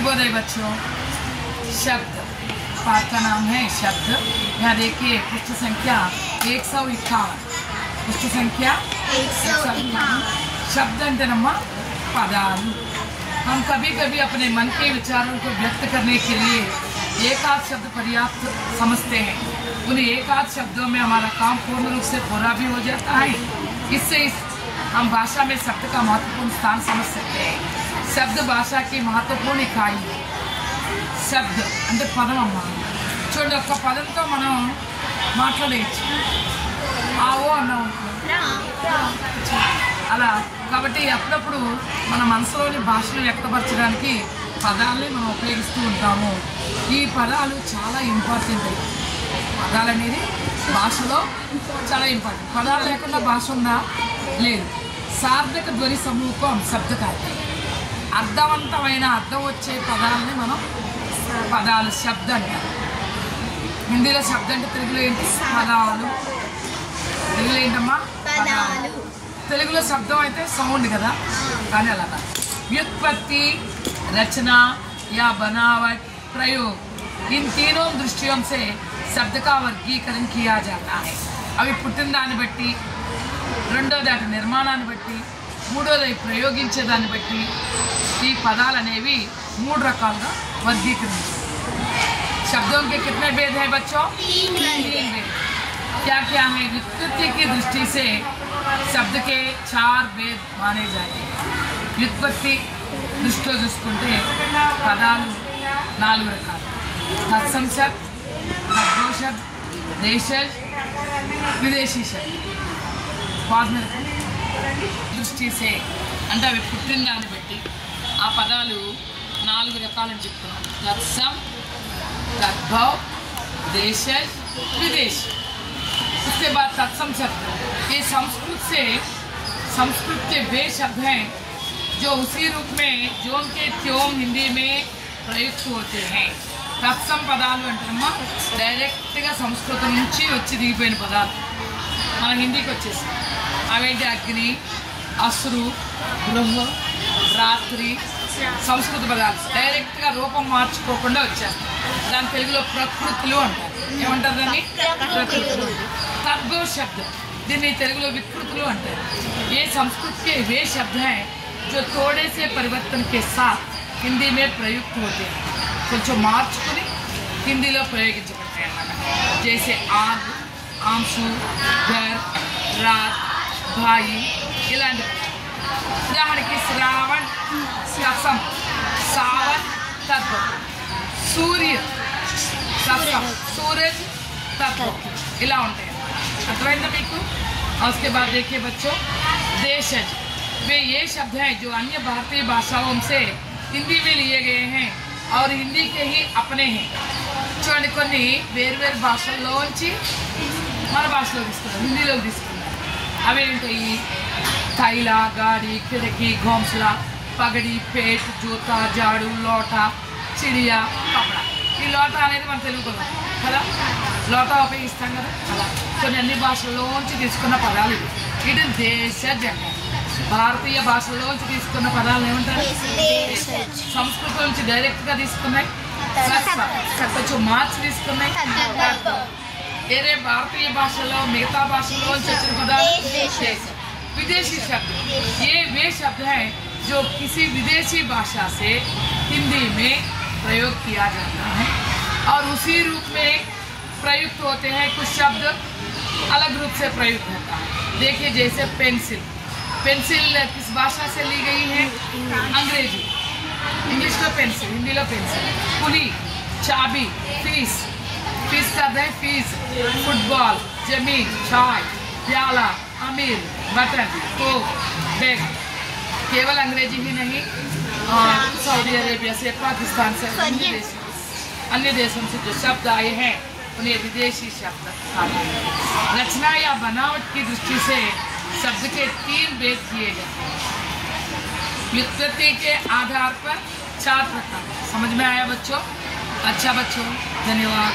शुभोदय बच्चों। शब्द पाठ का नाम है शब्द। यहाँ देखिए पृष्ठ संख्या 151। पृष्ठ संख्या 151। शब्द अंतरमा पदालु। हम कभी कभी अपने मन के विचारों को व्यक्त करने के लिए एक आध शब्द पर्याप्त समझते हैं। उन एक आध शब्दों में हमारा काम पूर्ण रूप से पूरा भी हो जाता है। इससे हम भाषा में शब्द का महत्वपूर्ण स्थान समझ सकते हैं। शब्द भाषा की महत्वपूर्ण इकाई है। शब्द అంటే పదం అమ్మా, చూడండి ఒక్క పదంతో మనం మాట్లాడేయచ్చు. ఆవో అన్నాం అలా. కాబట్టి అప్పుడప్పుడు మన మనసులోని భాషను వ్యక్తపరచడానికి పదాలని మనం ఉపయోగిస్తూ ఉంటాము. ఈ పదాలు చాలా ఇంపార్టెంట్. పదాలు అనేది భాషలో చాలా ఇంపార్టెంట్. పదాలు లేకుండా భాష ఉందా? లేదు. సార్థక ధ్వని సమూహం శబ్దకార్యం. అర్థవంతమైన అర్థం వచ్చే పదాలని మనం పదాలు శబ్ద అంటారు. హిందీలో శబ్ద అంటే తెలుగులో ఏంటి? పదాలు. తెలుగులో ఏంటమ్మా? పదాలు. తెలుగులో శబ్దం అయితే సౌండ్ కదా, కానీ అలాగా. व्युत्पत्ति, रचना या बनावट, प्रयोग, इन तीनों दृष्टियों से शब्द का वर्गीकरण किया जाता है. अभी పుట్టిన దాన్ని బట్టి, రెండోది అటు నిర్మాణాన్ని బట్టి, మూడోది ప్రయోగించే దాన్ని బట్టి ఈ పదాలు అనేవి మూడు రకాలుగా వర్గీకరించారు. शब्दों के कितने भेद हैं बच्चों? तीन भेद. क्या क्या है? व्युत्पत्ति की दृष्टि से शब्द के 4 भेद माने जाते हैं. व्युत्पत्ति దృష్టిలో చూసుకుంటే పదాలు 4 రకాలు. తత్సమ శబ్ద, తద్భవ శబ్ద, దేశజ్, విదేశీ శబ్ద. దృష్టి సే అంటే అవి పుట్టిన దాన్ని బట్టి ఆ పదాలు 4 రకాలని చెప్తున్నాం. तत्सम, तद्भव, देशज, विदेश. उसके बाद तत्सम शब्द. ये संस्कृत के वे शब्द हैं जो उसी रूप में जोन के त्यों हिंदी में प्रयुक्त होते हैं. तत्सम పదాలు అంటారమ్మా డైరెక్ట్గా సంస్కృతం నుంచి వచ్చి దిగిపోయిన పదాలు మన హిందీకి వచ్చేసి. అవేంటి? అగ్ని, అసురు, గృహ, రాత్రి. సంస్కృత పదాలు డైరెక్ట్గా రూపం మార్చుకోకుండా వచ్చేస్తాయి. దాని తెలుగులో ప్రకృతులు అంటారు. ఏమంటారు దాన్ని? ప్రకృతులు. तद्भव शब्द దీన్ని తెలుగులో వికృతులు అంటారు. ये संस्कृत के वे शब्द हैं जो थोड़े से परिवर्तन के साथ हिंदी में प्रयुक्त होते हैं. కొంచెం మార్చుకుని హిందీలో ప్రయోగించబడతాయి అన్నమాట. जैसे आग, आंसू, घर, रात, भाई ఇలాంటి. ఉదాహరణకి శ్రావణ, ససం, सावन, तद्भव. सूर्य, ससम, सूरज, तद्भव. ఇలా ఉంటాయి. अर्थమైందా మీకు? और उसके बाद देखिए बच्चों, देशज वे ये शब्द हैं जो अन्य भारतीय भाषाओं से हिंदी में लिए गए हैं और हिंदी के ही अपने हैं. చూడండి కొన్ని వేరు భాషల్లోంచి మన భాషలో తీసుకున్నారు, హిందీలోకి తీసుకున్నారు. అవేంటాయి? थैला, गाड़ी, खिड़की, घोंसला, पगड़ी, पेट, जूता, झाड़ू, लोटा, चिड़िया, कपड़ा. ఈ లోటా అనేది మన తెలుగు పదం కదా, లోటా ఉపయోగిస్తాం కదా. అలా కొన్ని అన్ని భాషల్లోంచి తీసుకున్న పదాలు ఇవి. ఇది దేశజ్ అంటారు. భారతీయ భాషల్లోంచి తీసుకున్న పదాలు ఏమంటారు? సంస్కృతం నుంచి డైరెక్ట్గా తీసుకున్నాయి, కొంచెం మార్చి తీసుకున్నాయి. వేరే భారతీయ భాషలో మిగతా భాషల్లోంచి వచ్చిన పదాలు विदेशी शब्द. ये वे शब्द हैं जो किसी विदेशी भाषा से हिंदी में प्रयोग किया जाता है और उसी रूप में प्रयुक्त होते हैं. कुछ शब्द अलग रूप से प्रयुक्त होता है. देखिए जैसे पेंसिल. पेंसिल किस भाषा से ली गई है? अंग्रेजी. इंग्लिश में पेंसिल, हिंदी में पेंसिल. पुली, चाबी, फीस. फीस का है फीस. फुटबॉल, जमीन, चाय, प्याला, अमीर, बटन, कोक, बैग. केवल अंग्रेजी ही नहीं, सऊदी अरेबिया से, पाकिस्तान से, अन्य देशों से जो शब्द आए हैं उन्हें विदेशी शब्द आते हैं. रचना या बनावट की दृष्टि से शब्द के 3 भेद किए जाते हैं. व्युत्पत्ति के आधार पर 4 प्रकार. समझ में आया बच्चों? अच्छा बच्चों, धन्यवाद.